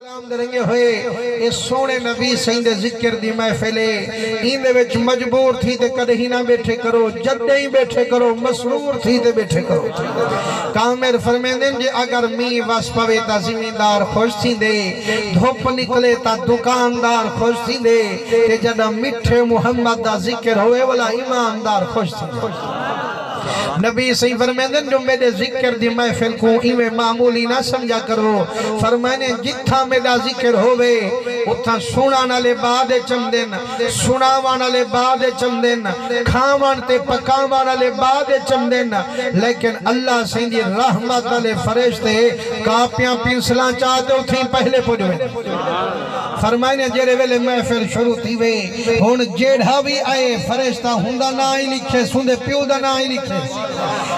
سلام درنگے ہوئے اس سونے نبی سہی دے ذکر دی محفلے این دے وچ مجبور تھی تے کدھی نہ بیٹھے کرو جدے ہی بیٹھے کرو مسرور تھی تے بیٹھے کرو کامر فرمیندن جے اگر می وس پوے تا زمیندار خوش تھی دے دھوپ نکلے تا دکاندار خوش تھی دے تے جدہ مٹھے محمد دا ذکر ہوئے والا ایماندار خوش تھی دے نبی صحیح فرمیندن جو میرے ذکر دی محفل کو ایویں معمولی نہ سمجھا کرو فرمائنے جتھا میرا ذکر ہوئے اتھا سنانا لے بعد چمدن سناوانا لے بعد چمدن کھاوان تے پکاوانا لے بعد چمدن لیکن اللہ صحیح دی رحمت لے فرشتے کاپیاں پینسلاں چاہتے اتھیں پہلے پوجوے فرمائنے جیرے ویلے محفل شروع تھی وے ہون جیڑھا بھی آئے فرشتہ ہندہ نہ آئی لکھے سندے پیو دا نہ آئی لکھے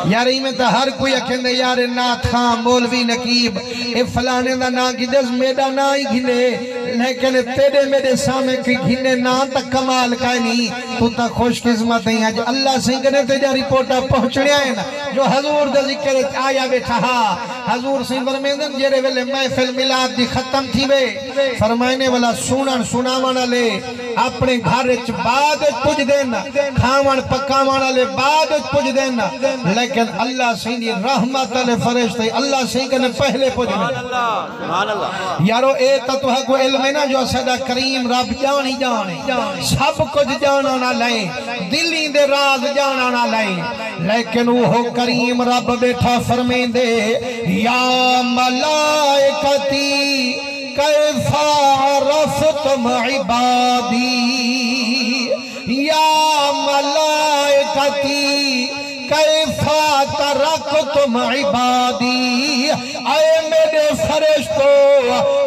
یار میں تا ہر کوئی اکھیں دے یار نات خان مولوی نقیب اے فلانے دا نا گھدز میڈا نا ہی گھنے لیکن تیرے میرے سامنے کی گھنے نا تا کمال کائے نہیں تو تا خوش قسمت ہیں آج اللہ سے کنے تیجا رپورٹا پہنچنے آئے نا جو حضور دا ذکر آیا بیٹھا حضور سے فرمیندن جیرے ویلے محفل ملاد دی ختم تھی وے فرمائنے والا سونن سناوانا لے اپنے گھر بعد پوچھ دینا کھاون پکاوانا لے بعد پوچھ دینا لیکن اللہ سے رحمت علی فرشتے اللہ سے کنے پہلے پوچھ دینا یارو اے تتوہ کو علم ہے نا جو صدا کریم رب جانی جانے سب کچھ جانا نہ لائیں دلی دے راز جانا نہ لائیں لیکن وہ کریم رب بیٹھا فرمین دے یا ملائکتی کیف عرفتم عبادی یا ملائکتی کیف ترکتم عبادی اے میرے فرشتو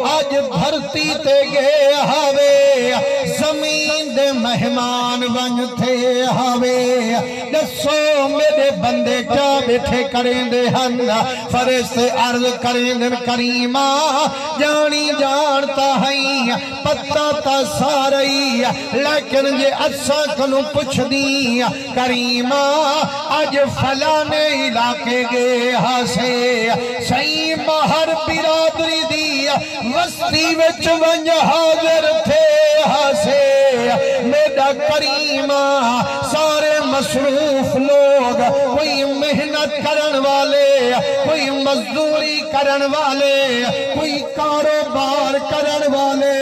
آج دھرتی تے گئے ہوئے زمین دے مہمان بن تھے ہوئے دسو میرے بندے کیا بیٹھے کریں دے ہن فرشتے عرض کریں دے کریمہ جانی جانتا ہیں پتہ تا سارئی لیکن یہ اچھا کنو پچھ دی کریمہ آج فلانے علاقے گے ہاسے صحیح مہر برادری دی وستی وچ ونج حاضر تھے ہاسے میرا کریمہ سارے مصروف لوگ کوئی محنت کرن والے کوئی مزدوری کرن والے کوئی کاروبار کرن والے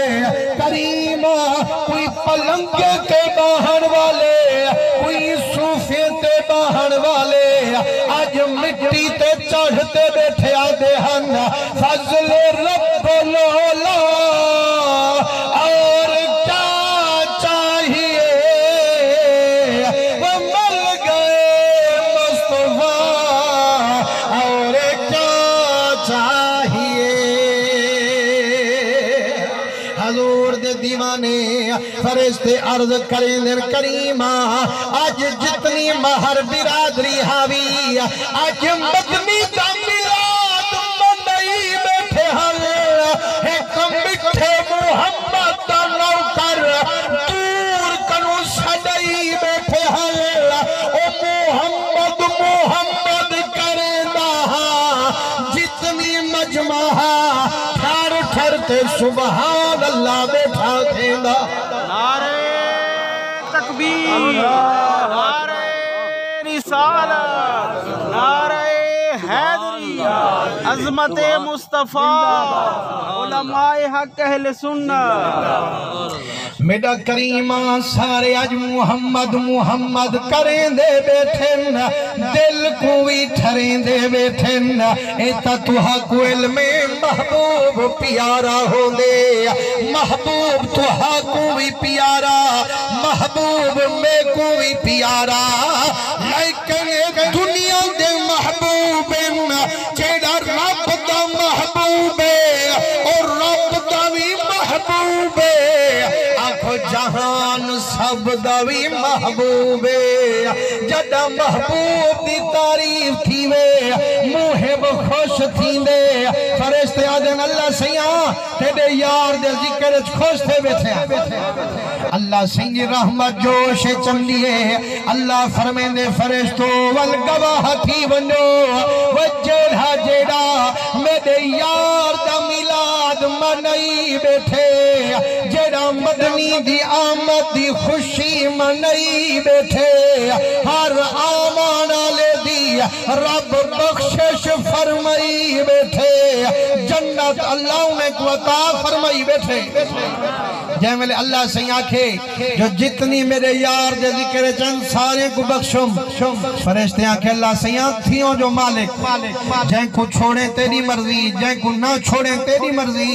کریمہ کوئی پلنگے کے باہر والے کوئی صوفے تے باہر والے آج مٹی تے چڑھتے بیٹھے آدھے ہن فضل رب لولا اور کیا چاہیے وہ مل گئے مصطفیٰ اور کیا چاہیے حضور دے دیوانے فرشتے عرض کریں دن کریمہ آج جتنی مہر برادری حاوی آج مدنی کا ملاد منئی بیٹھے ہل ایک مٹھے محمد دا نوکر دور کنو سڑئی بیٹھے ہل او محمد محمد کرے دا جتنی مجمع ٹھار ٹھرتے سبحان اللہ بیٹھا تھے دا نعرہ تکبیر نعرہ رسالت نعرہ حیدری عظمت مصطفیٰ علماء حق اہل سنت میرا کریمہ سارے آج محمد محمد کریں دے بیٹھن دل کوئی ٹھریں دے بیٹھن ایتا توہا کو علم محبوب پیارا ہو دے محبوب توہا کوئی پیارا محبوب میں کوئی پیارا لیکن دنیا دے محبوب جیڑا رب دا محبوب اور رب دا بھی محبوب آنکھو جہان سب دا بھی محبوب جدہ محبوب دی تعریف تھی وے محب خوش تھی دے فرشتے آدھن اللہ سیاں تیرے یار دے ذکر خوش تھے بیٹھے اللہ سنگی رحمت جوش چملیے اللہ فرمین دے فرشتو والگواہ تھی ونو وجڑا جڑا میرے یار دا ملاد میلاد منائی بیٹھے جڑا مدنی دی آمد دی خوشی منائی بیٹھے ہر آمان آلے دی رب بخشش فرمائی بیٹھے جنت اللہ نے کو عطا فرمائی بیٹھے جے ملے اللہ سے آنکھے جو جتنی میرے یار دے ذکر چند سارے کو بخشم فرشتے آنکھے اللہ سے تھیوں جو مالک جن کو چھوڑے تیری مرضی جن کو نہ چھوڑے تیری مرضی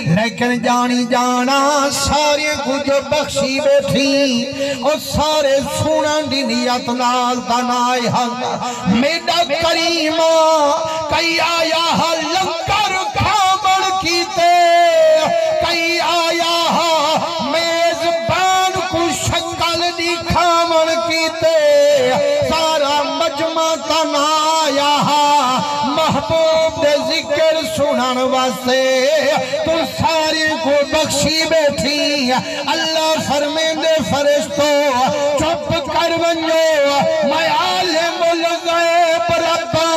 لیکن جانی جانا سارے کو جو بخشی بیٹھی اور سارے سونن دی نیت نال تنائی حق میڈا کریمہ کئی آیا ہے لنکر کھامن کیتے کئی آیا ہے میزبان کو شکل دی کھامن کیتے سارا مجمع تنایا ہے محبوب دے ذکر سنن واسے تو سارے کو بخشی بیٹھی اللہ فرمین دے فرشتو چپ کر ونجو میں عالم الغیب ربا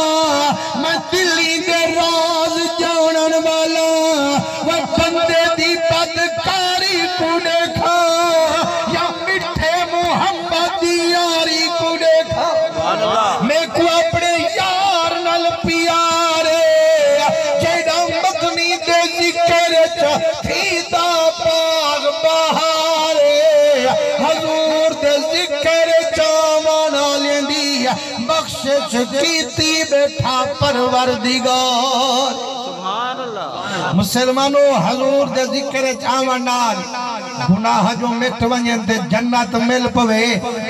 میں دلی دے راز جانن والا وہ بندے دی بدکاری کو دیکھا یا مٹھے محمد دی یاری کو دیکھا میں کو اپنے یار نل پیارے جیڑا مدنی دے ذکر چاہیدہ باغ بہارے حضور دے ذکر چاوانا لیندی بخشش کیتی بیٹھا پروردگار مسلمانو حضور دے ذکر چاوانا گناہ جو مٹ ونین تے جنت مل پوے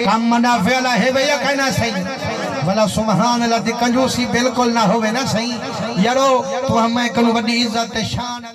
کام منافع اللہ ہے یا کہنا صحیح بلا سبحان اللہ دی کنجوسی بالکل نہ ہوئے نا صحیح یارو تو ہمیں کنو بڑی عزت شان